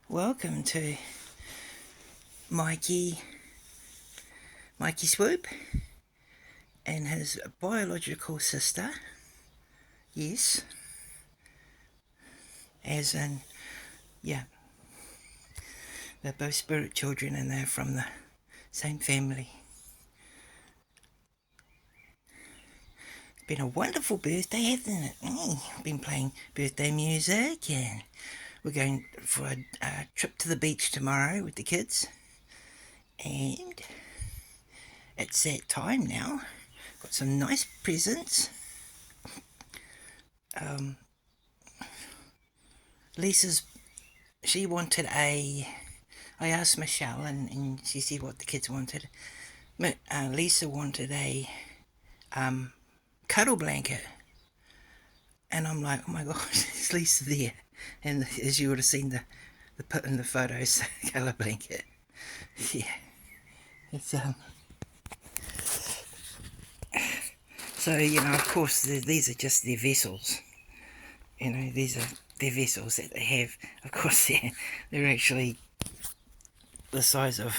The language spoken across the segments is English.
Welcome to Mikey Swoop and his biological sister. Yes, as in, yeah, they're both spirit children and they're from the same family. It's been a wonderful birthday, hasn't it? Been playing birthday music, and we're going for a trip to the beach tomorrow with the kids. And it's that time now. Got some nice presents. Lisa's, she wanted a, I asked Michelle and she said what the kids wanted. Lisa wanted a cuddle blanket. And I'm like, oh my god, is Lisa there? And as you would have seen the put in the photos, colour blanket. Yeah. It's so, of course these are just their vessels. These are their vessels that they have. Of course they're actually the size of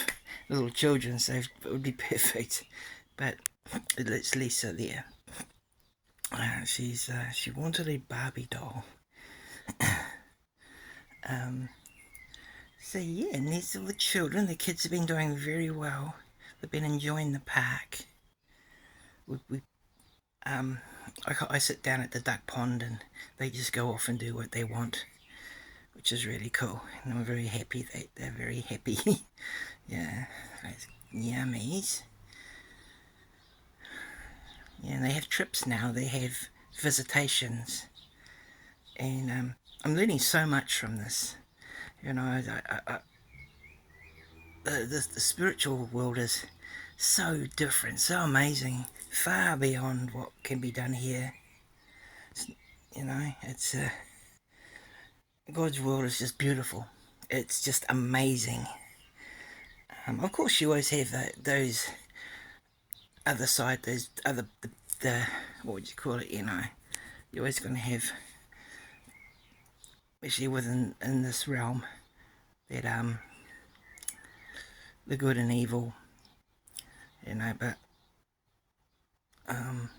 little children, so it would be perfect. But it's Lisa there. She wanted a Barbie doll. So yeah, and these are the children. The kids have been doing very well. They've been enjoying the park. We I sit down at the duck pond and they just go off and do what they want, which is really cool. And I'm very happy that they're very happy. Yeah, yummies. Yeah, and they have trips now. They have visitations, and I'm learning so much from this. The spiritual world is so different, so amazing, far beyond what can be done here. It's God's world is just beautiful. It's just amazing. Of course, you always have those other side, those other the what would you call it? You're always going to have, especially within in this realm, that the good and evil. But the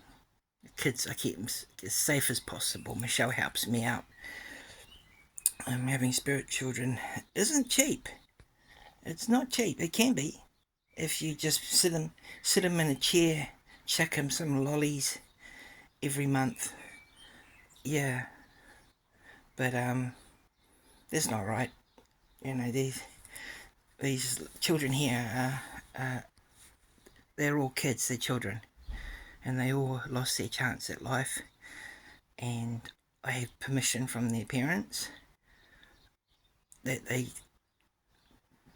kids, I keep them as safe as possible. Michelle helps me out. Having spirit children isn't cheap. It's not cheap. It can be if you just sit them in a chair, chuck them some lollies every month. Yeah, but that's not right. These children here, they're all kids. They're children, and they all lost their chance at life. And I have permission from their parents that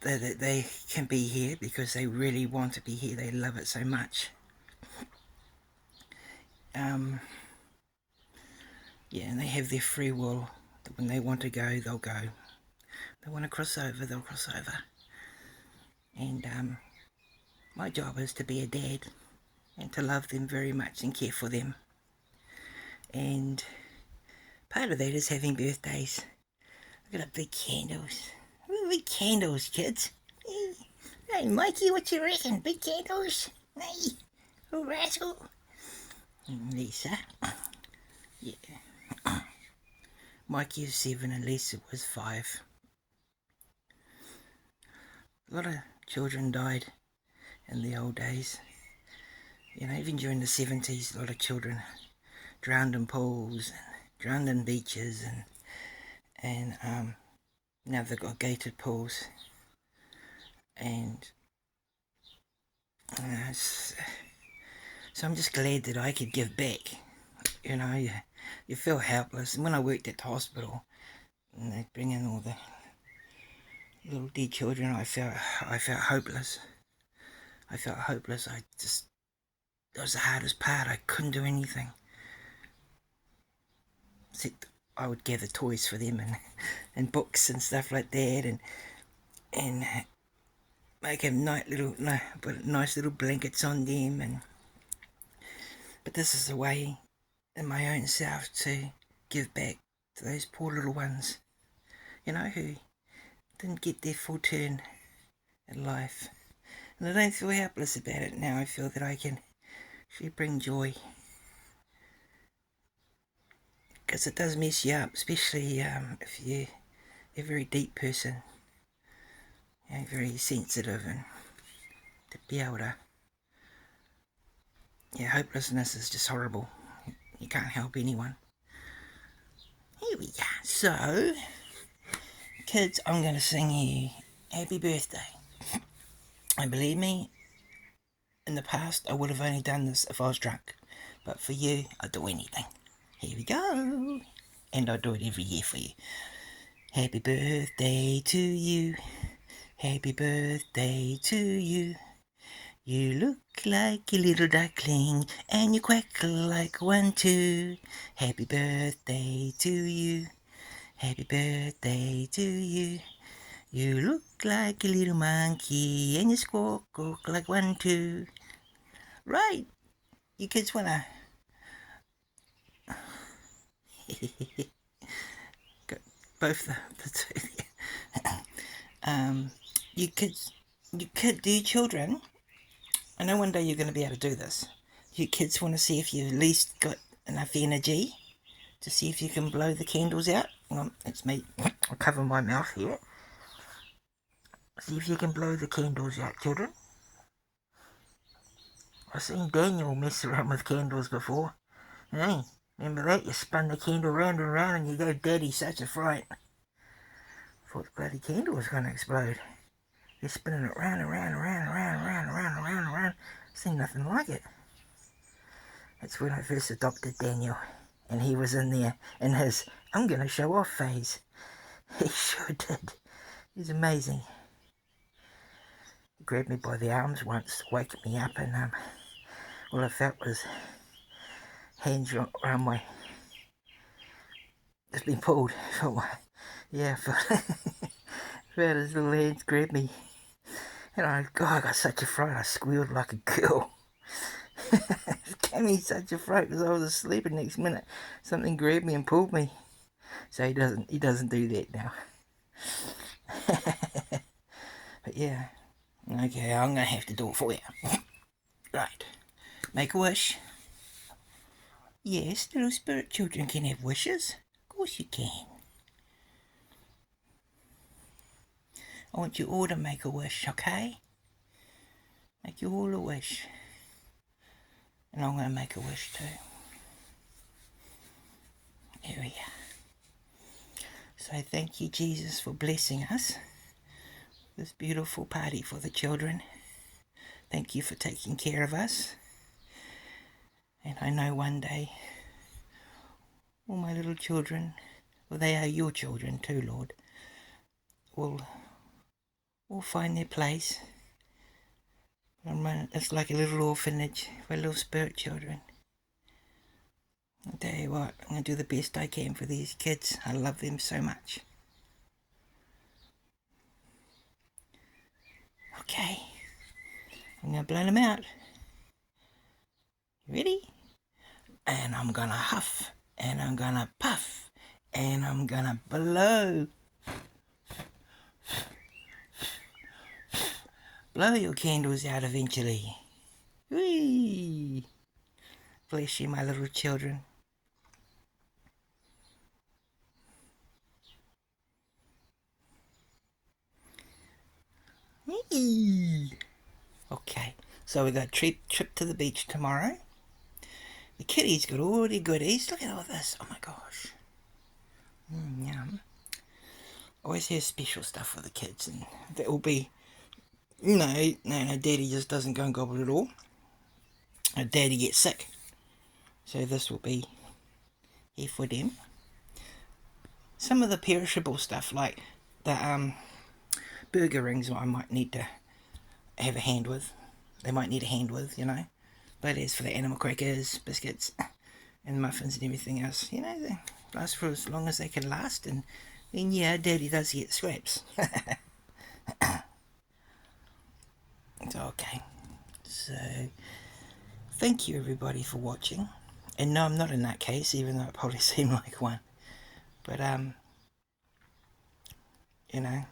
they can be here because they really want to be here. They love it so much. Yeah, and they have their free will. When they want to go, they'll go. They want to cross over, they'll cross over. And my job is to be a dad and to love them very much and care for them. And part of that is having birthdays. Look at the big candles. Big candles, kids. Hey, Mikey, what you reckon? Big candles? Hey, oh, rascal. And Lisa. Yeah. Mikey is 7 and Lisa was 5. A lot of children died in the old days. Even during the 70s, a lot of children drowned in pools and drowned in beaches, and now they've got gated pools. And so I'm just glad that I could give back. You feel helpless. And when I worked at the hospital and they bring in all the little dead children, I felt hopeless. That was the hardest part. I couldn't do anything. Except I would gather toys for them and books and stuff like that, and make them put nice little blankets on them. But this is a way in my own self to give back to those poor little ones, who didn't get their full turn in life. And I don't feel helpless about it now. I feel that I can actually bring joy. Because it does mess you up, especially if you're a very deep person. You know, very sensitive, and to be able to... Yeah, hopelessness is just horrible. You can't help anyone. Here we are. So, kids, I'm going to sing you happy birthday. And believe me, in the past I would have only done this if I was drunk. But for you, I'd do anything. Here we go. And I do it every year for you. Happy birthday to you. Happy birthday to you. You look like a little duckling, and you quack like one too. Happy birthday to you. Happy birthday to you. You look like a little monkey, and you squawk like one too. Right, you kids wanna... Got both the two there. You children, I know one day you're going to be able to do this. You kids want to see if you at least got enough energy to see if you can blow the candles out. Well, it's me. I'll cover my mouth here. See if you can blow the candles out, children. I've seen Daniel mess around with candles before. Hey, remember that? You spun the candle round and round and you go, Daddy, such a fright. Thought the bloody candle was going to explode. You're spinning it round and round and round and round and round and round and round and round. Seen nothing like it. That's when I first adopted Daniel. And he was in there in his I'm going to show off phase. He sure did. He was amazing. He grabbed me by the arms once, woke me up, and all I felt was hands around my... It's been pulled. Felt his little hands grabbed me. And I got such a fright. I squealed like a girl. It gave me such a fright because I was asleep, and next minute something grabbed me and pulled me. So he doesn't do that now. But yeah. Okay, I'm going to have to do it for you. Right. Make a wish. Yes, little spirit children can have wishes. Of course you can. I want you all to make a wish, okay? Make you all a wish. And I'm going to make a wish too. There we are. So thank you, Jesus, for blessing us. This beautiful party for the children. Thank you for taking care of us. And I know one day, all my little children, well, they are your children too, Lord, will find their place. It's like a little orphanage for little spirit children. I'll tell you what, I'm going to do the best I can for these kids. I love them so much. Okay, I'm going to blow them out. You ready? And I'm going to huff, and I'm going to puff, and I'm going to blow. Blow your candles out eventually. Whee! Bless you, my little children. Whee! Okay, so we got a trip to the beach tomorrow. The kitty's got all the goodies. Look at all this. Oh my gosh. Yum. Always have special stuff for the kids, and that will be... No, Daddy just doesn't go and gobble it all. Daddy gets sick. So this will be here for them. Some of the perishable stuff, like the burger rings, I might need to have a hand with. They might need a hand with, you know. But as for the animal crackers, biscuits, and muffins and everything else, you know, they last for as long as they can last. And then, yeah, Daddy does get scraps. It's okay. So, thank you everybody for watching. And no, I'm not in that case, even though it probably seemed like one. But, you know,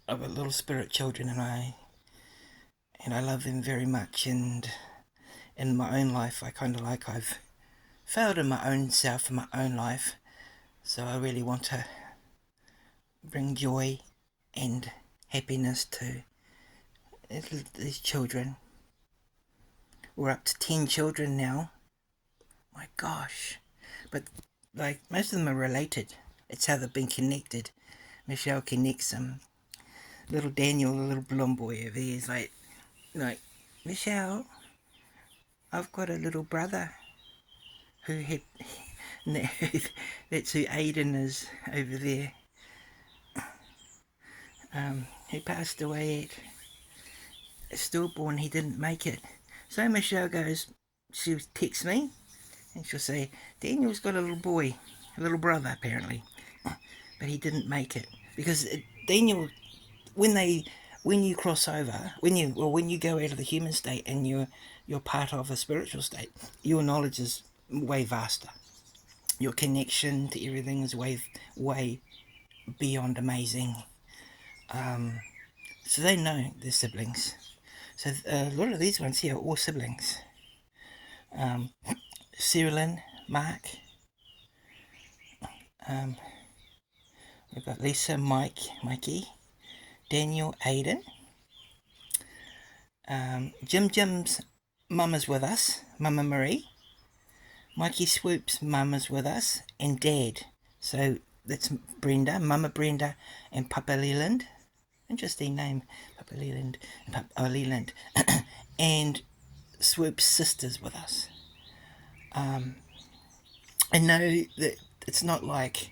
I've got little spirit children, and I love them very much. And in my own life, I kind of like I've failed in my own self, in my own life. So I really want to bring joy and happiness to these children. We're up to 10 children now. My gosh. But like most of them are related. It's how they've been connected. Michelle connects them. Little Daniel, the little blonde boy over here is like, Michelle, I've got a little brother who had, that's who Aiden is over there. He passed away at stillborn. He didn't make it. So Michelle goes, she'll text me and she'll say, Daniel's got a little boy, a little brother apparently, but he didn't make it because Daniel, when you cross over, when you go out of the human state and you're part of a spiritual state, your knowledge is way vaster. Your connection to everything is way beyond amazing. So they know their siblings. So a lot of these ones here are all siblings. Cyrillin, Mark. We've got Lisa, Mikey, Daniel, Aiden. Jim's mum is with us, Mama Marie. Mikey Swoop's mum is with us, and Dad. So that's Brenda, Mama Brenda, and Papa Leland. Interesting name, Papa Leland and Papa Leland. And Swoop's sister's with us. I know that it's not like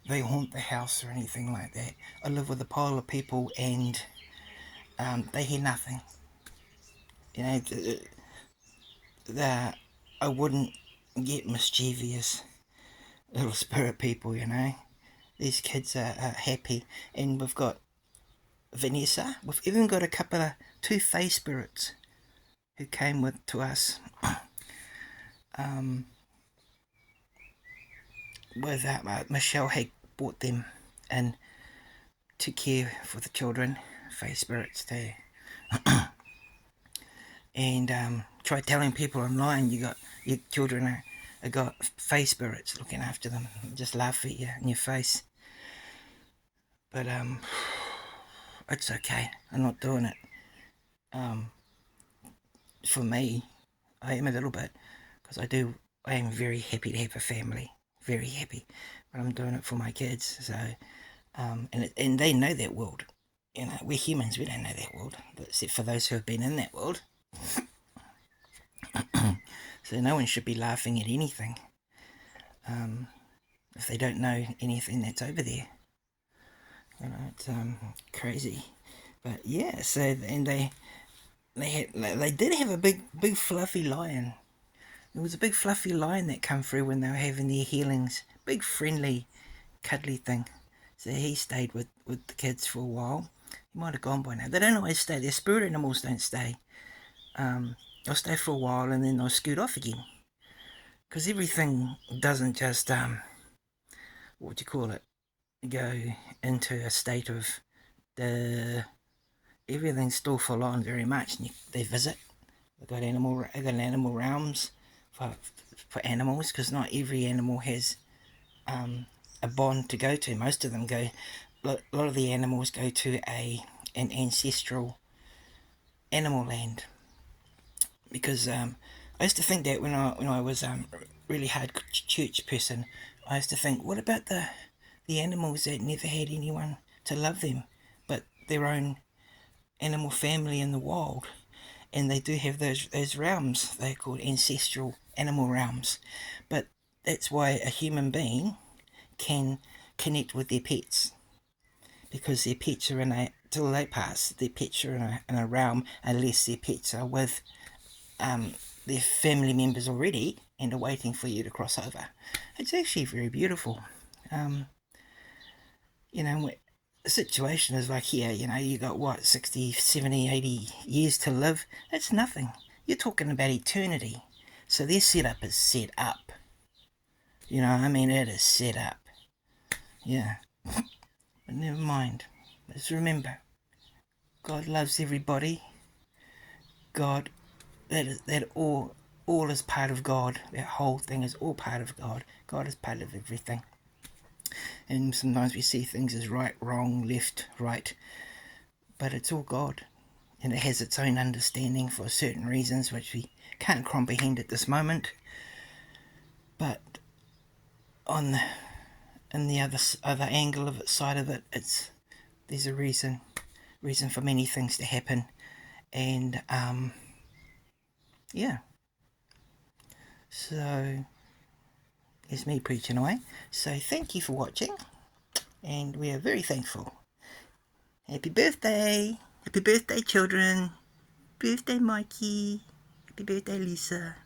they haunt the house or anything like that. I live with a pile of people and they hear nothing. You know, I wouldn't get mischievous little spirit people, you know. These kids are happy. And we've got Vanessa. We've even got two fae spirits who came to us with Michelle had bought them and took care for the children, fae spirits too. And try telling people online your children are got fae spirits looking after them. Just laugh at you in your face. But it's okay. I'm not doing it. For me, I am a little bit because I am very happy to have a family, very happy. But I'm doing it for my kids. So and they know that world. You know, we're humans. We don't know that world, except for those who have been in that world. So no one should be laughing at anything if they don't know anything that's over there. You know, it's crazy. But yeah, so and they did have a big fluffy lion. There was a big fluffy lion that come through when they were having their healings. Big friendly, cuddly thing. So he stayed with the kids for a while. He might have gone by now. They don't always stay. Their spirit animals don't stay. They'll stay for a while and then they'll scoot off again. Because everything doesn't just what do you call it? Go into a state of everything's still full on very much. And they visit. They've got animal realms for animals because not every animal has a bond to go to. Most of them go. A lot of the animals go to an ancestral animal land because I used to think that when I was really hard church person, I used to think, what about the animals that never had anyone to love them, but their own animal family in the wild? And they do have those realms. They're called ancestral animal realms. But that's why a human being can connect with their pets, because their pets are till they pass, their pets are in a realm, unless their pets are with their family members already and are waiting for you to cross over. It's actually very beautiful. You know, the situation is like here, you know, you got what, 60, 70, 80 years to live. That's nothing. You're talking about eternity. So their setup is set up. You know, I mean, it is set up. Yeah. But never mind. Let's remember, God loves everybody. God, that all is part of God. That whole thing is all part of God. God is part of everything. And sometimes we see things as right, wrong, left, right, but it's all God. And it has its own understanding for certain reasons which we can't comprehend at this moment. But on the in the other angle of it, side of it, there's a reason for many things to happen. And yeah, so it's me preaching away. So thank you for watching, and we are very thankful. Happy birthday! Happy birthday, children! Birthday, Mikey! Happy birthday, Lisa!